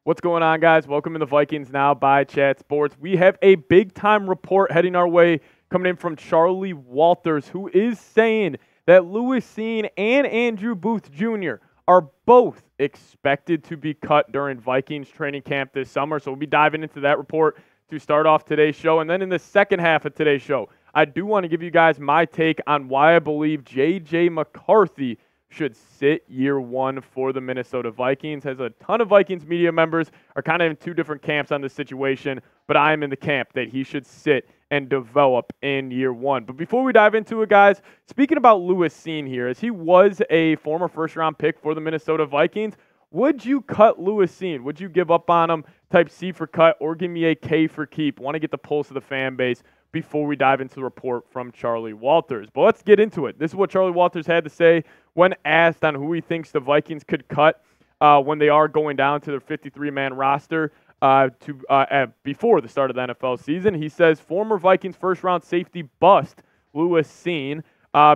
What's going on, guys? Welcome to the Vikings Now by Chat Sports. We have a big-time report heading our way coming in from Charley Walters, who is saying that Lewis Cine and Andrew Booth Jr. are both expected to be cut during Vikings training camp this summer. So we'll be diving into that report to start off today's show. And then in the second half of today's show, I do want to give you guys my take on why I believe J.J. McCarthy should sit year one for the Minnesota Vikings. As a ton of Vikings media members are kind of in two different camps on this situation, but I am in the camp that he should sit and develop in year one. But before we dive into it, guys, speaking about Lewis Cine here, as he was a former first-round pick for the Minnesota Vikings, would you cut Lewis Cine? Would you give up on him, type C for cut, or give me a K for keep? Want to get the pulse of the fan base before we dive into the report from Charley Walters. But let's get into it. This is what Charley Walters had to say when asked on who he thinks the Vikings could cut when they are going down to their 53-man roster before the start of the NFL season. He says former Vikings first-round safety bust Lewis Cine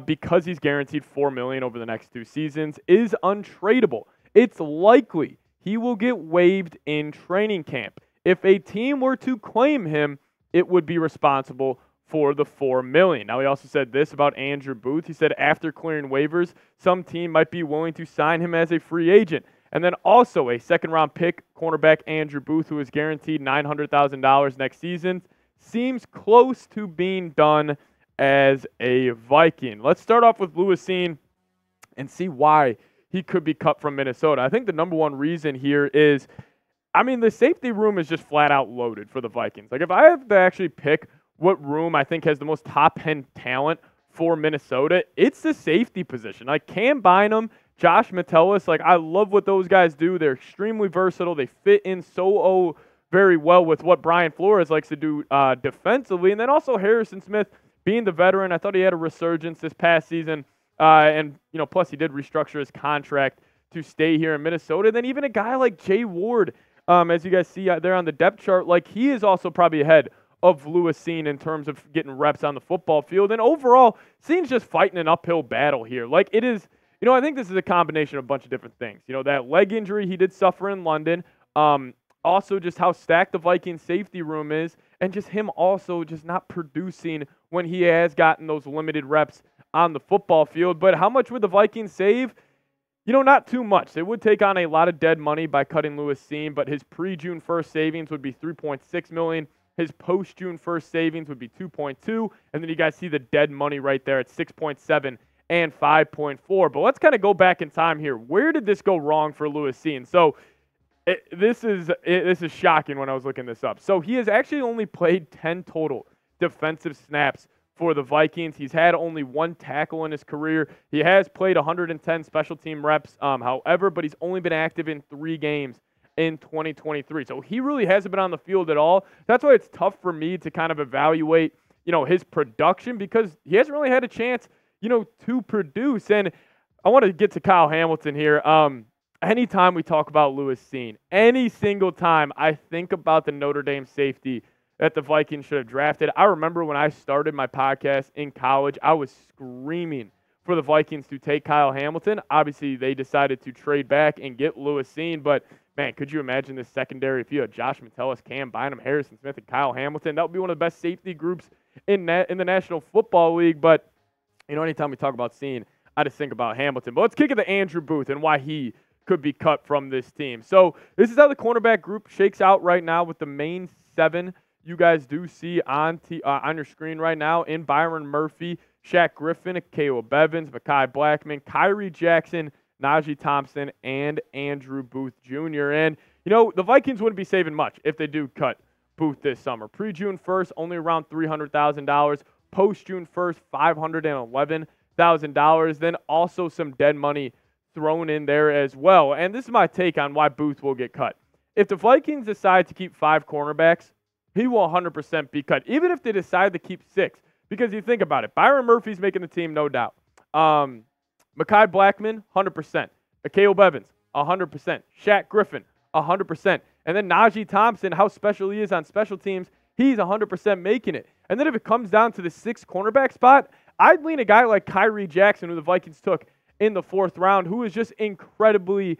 because he's guaranteed $4 million over the next 2 seasons is untradeable. It's likely he will get waived in training camp. If a team were to claim him, it would be responsible for the $4 million. Now, he also said this about Andrew Booth. He said after clearing waivers, some team might be willing to sign him as a free agent. And then also a second-round pick, cornerback Andrew Booth, who is guaranteed $900,000 next season, seems close to being done as a Viking. Let's start off with Lewis Cine and see why he could be cut from Minnesota. I think the number one reason here is, the safety room is just flat out loaded for the Vikings. Like, if I have to actually pick what room I think has the most top-end talent for Minnesota, it's the safety position. Like, Cam Bynum, Josh Meteluss, I love what those guys do. They're extremely versatile. They fit in so very well with what Brian Flores likes to do defensively. And then also Harrison Smith being the veteran. I thought he had a resurgence this past season. Plus he did restructure his contract to stay here in Minnesota. And then even a guy like Jay Ward, as you guys see out there on the depth chart, he is also probably ahead of Lewis Cine in terms of getting reps on the football field. And overall, Cine's just fighting an uphill battle here. It is, I think this is a combination of a bunch of different things. That leg injury he did suffer in London, also just how stacked the Vikings safety room is, and just him also just not producing when he has gotten those limited reps on the football field. But how much would the Vikings save? Not too much. They would take on a lot of dead money by cutting Lewis Cine, but his pre-June 1st savings would be $3.6 million. His post-June 1st savings would be $2.2, and then you guys see the dead money right there at $6.7 and $5.4. But let's kind of go back in time here. Where did this go wrong for Lewis Cine? So this is shocking when I was looking this up. So he has actually only played 10 total defensive snaps for the Vikings. He's had only 1 tackle in his career. He has played 110 special team reps, however, but he's only been active in 3 games in 2023. So he really hasn't been on the field at all. That's why it's tough for me to kind of evaluate, his production, because he hasn't really had a chance, to produce. And I want to get to Kyle Hamilton here. Anytime we talk about Lewis Cine, any single time I think about the Notre Dame safety that the Vikings should have drafted. I remember when I started my podcast in college, I was screaming for the Vikings to take Kyle Hamilton. Obviously, they decided to trade back and get Lewis Cine, but man, could you imagine this secondary if you had Josh Meteluss, Cam Bynum, Harrison Smith, and Kyle Hamilton? That would be one of the best safety groups in the National Football League. But, anytime we talk about Cine, I just think about Hamilton. But let's kick it to Andrew Booth and why he could be cut from this team. So this is how the cornerback group shakes out right now with the main 7 you guys do see on your screen right now in Byron Murphy, Shaq Griffin, Caleb Evans, Mekhi Blackman, Khyree Jackson, Najee Thompson, and Andrew Booth Jr. And, the Vikings wouldn't be saving much if they do cut Booth this summer. Pre-June 1st, only around $300,000. Post-June 1st, $511,000. Then also some dead money thrown in there as well. And this is my take on why Booth will get cut. If the Vikings decide to keep 5 cornerbacks, he will 100% be cut, even if they decide to keep 6. Because you think about it, Byron Murphy's making the team, no doubt. Mekhi Blackman, 100%. Caleb Evans, 100%. Shaq Griffin, 100%. And then Najee Thompson, how special he is on special teams, he's 100% making it. And then if it comes down to the 6th cornerback spot, I'd lean a guy like Khyree Jackson, who the Vikings took in the 4th round, who is just incredibly,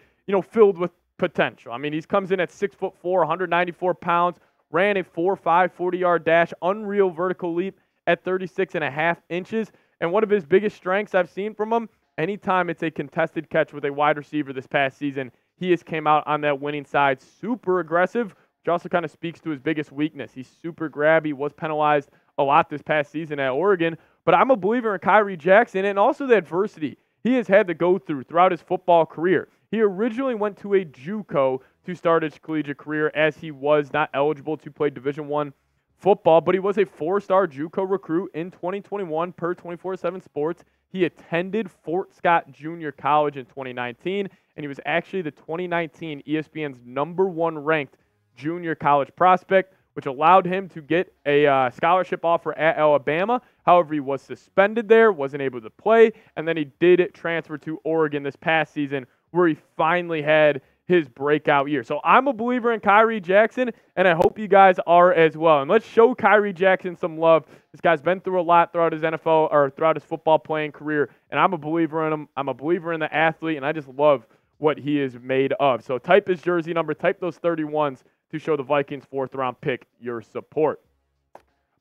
filled with potential. I mean, he comes in at 6'4", 194 pounds, ran a 4.5 40-yard dash, unreal vertical leap at 36.5 inches. And one of his biggest strengths I've seen from him, anytime it's a contested catch with a wide receiver this past season, he has came out on that winning side super aggressive, which also kind of speaks to his biggest weakness. He's super grabby. He was penalized a lot this past season at Oregon. But I'm a believer in Khyree Jackson and also the adversity he has had to go through throughout his football career. He originally went to a JUCO to start his collegiate career, as he was not eligible to play Division I football, but he was a 4-star JUCO recruit in 2021 per 24/7 Sports. He attended Fort Scott Junior College in 2019, and he was actually the 2019 ESPN's #1 ranked junior college prospect, which allowed him to get a scholarship offer at Alabama. However, he was suspended there, wasn't able to play, and then he did transfer to Oregon this past season, where he finally had his breakout year. So I'm a believer in Khyree Jackson, and I hope you guys are as well. And let's show Khyree Jackson some love. This guy's been through a lot throughout his NFL or throughout his football playing career, and I'm a believer in him. I'm a believer in the athlete, and I just love what he is made of. So type his jersey number, type those 31s to show the Vikings 4th-round pick your support.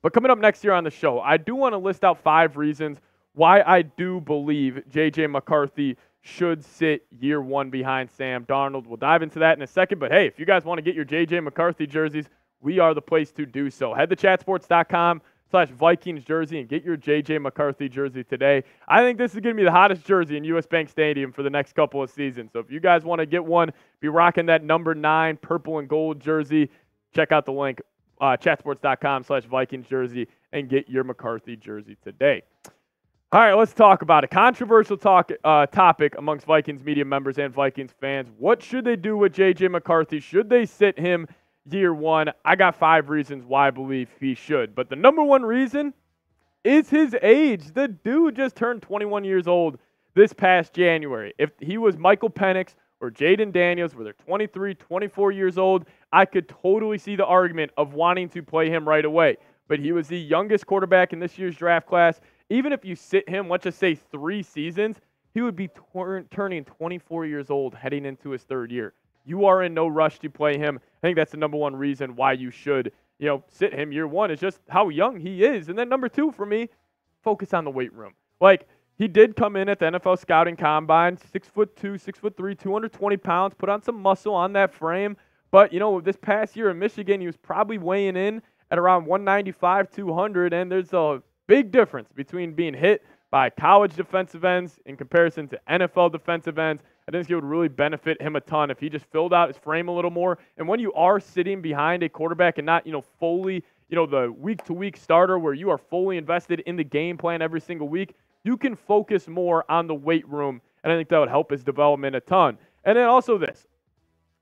But coming up next year on the show, I do want to list out 5 reasons why I do believe J.J. McCarthy should sit year 1 behind Sam Darnold. We'll dive into that in a second. But, hey, if you guys want to get your J.J. McCarthy jerseys, we are the place to do so. Head to chatsports.com/Vikings jersey and get your J.J. McCarthy jersey today. I think this is going to be the hottest jersey in U.S. Bank Stadium for the next couple of seasons. So if you guys want to get one, be rocking that number 9 purple and gold jersey, check out the link, chatsports.com/Vikings jersey, and get your McCarthy jersey today. All right, let's talk about it. Controversial topic amongst Vikings media members and Vikings fans. What should they do with J.J. McCarthy? Should they sit him year 1? I got 5 reasons why I believe he should. But the #1 reason is his age. The dude just turned 21 years old this past January. If he was Michael Penix or Jaden Daniels, where they're 23, 24 years old, I could totally see the argument of wanting to play him right away. But he was the youngest quarterback in this year's draft class. Even if you sit him, let's just say 3 seasons, he would be turning 24 years old heading into his 3rd year. You are in no rush to play him. I think that's the #1 reason why you should, sit him year 1 is just how young he is. And then #2 for me, focus on the weight room. Like, he did come in at the NFL Scouting Combine, 6'2", 6'3", 220 pounds, put on some muscle on that frame. But, this past year in Michigan, he was probably weighing in at around 195, 200, and there's a big difference between being hit by college defensive ends in comparison to NFL defensive ends. I think it would really benefit him a ton if he just filled out his frame a little more. And when you are sitting behind a quarterback and not, fully, the week-to-week starter where you are fully invested in the game plan every single week, you can focus more on the weight room, and I think that would help his development a ton. And then also this,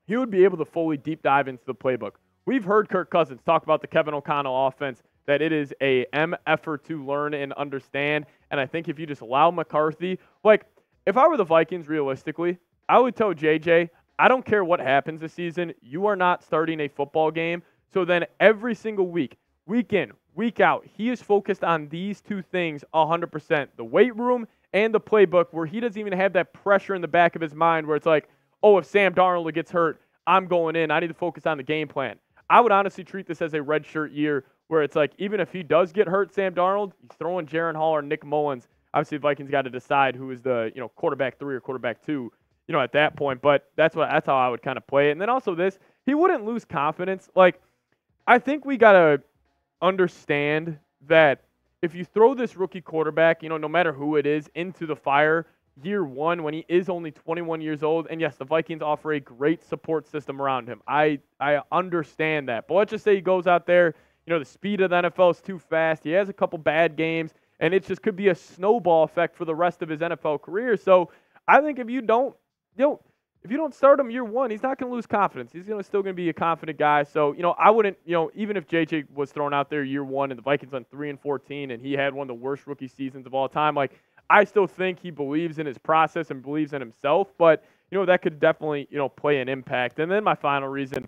he would be able to fully deep dive into the playbook. We've heard Kirk Cousins talk about the Kevin O'Connell offense, that it is a effort to learn and understand. And I think if you just allow McCarthy, like, if I were the Vikings realistically, I would tell JJ, I don't care what happens this season, you are not starting a football game. So then every single week, week in, week out, he is focused on these 2 things 100%, the weight room and the playbook, where he doesn't even have that pressure in the back of his mind where it's like, oh, if Sam Darnold gets hurt, I'm going in. I need to focus on the game plan. I would honestly treat this as a redshirt year where it's like, even if he does get hurt, Sam Darnold, he's throwing Jaron Hall or Nick Mullins. Obviously, the Vikings got to decide who is the quarterback 3 or quarterback 2, at that point. But that's how I would kind of play it. And then also this, he wouldn't lose confidence. Like, I think we got to understand that if you throw this rookie quarterback, no matter who it is, into the fire year 1 when he is only 21 years old, and yes, the Vikings offer a great support system around him. I understand that. But let's just say he goes out there, the speed of the NFL is too fast. He has a couple bad games, and it just could be a snowball effect for the rest of his NFL career. So I think if you don't start him year 1, he's not going to lose confidence. He's still going to be a confident guy. So, I wouldn't, even if JJ was thrown out there year 1 and the Vikings went 3-14 and he had one of the worst rookie seasons of all time, like, I still think he believes in his process and believes in himself. But, that could definitely, play an impact. And then my final reason,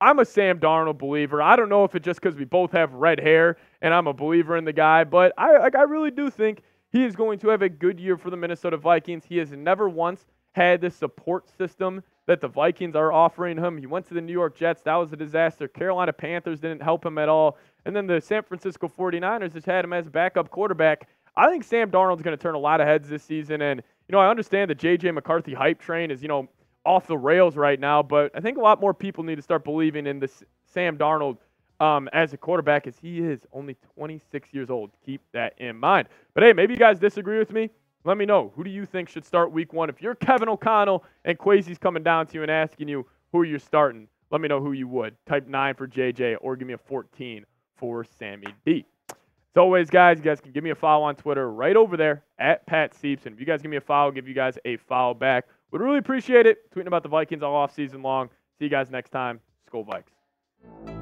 I'm a Sam Darnold believer. I don't know if it's just because we both have red hair and I'm a believer in the guy, but I really do think he is going to have a good year for the Minnesota Vikings. He has never once had this support system that the Vikings are offering him. He went to the New York Jets. That was a disaster. Carolina Panthers didn't help him at all. And then the San Francisco 49ers just had him as a backup quarterback. I think Sam Darnold's going to turn a lot of heads this season. And, I understand the J.J. McCarthy hype train is, off the rails right now. But I think a lot more people need to start believing in this Sam Darnold as a quarterback, as he is only 26 years old. Keep that in mind. But, hey, maybe you guys disagree with me. Let me know. Who do you think should start week 1? If you're Kevin O'Connell and Kwesi's coming down to you and asking you who you're starting, let me know who you would. Type 9 for JJ or give me a 14 for Sammy D. As always, guys, you guys can give me a follow on Twitter right over there at Pat Siepman. If you guys give me a follow, I'll give you guys a follow back. Would really appreciate it. Tweeting about the Vikings all off season long. See you guys next time. Skol Vikes.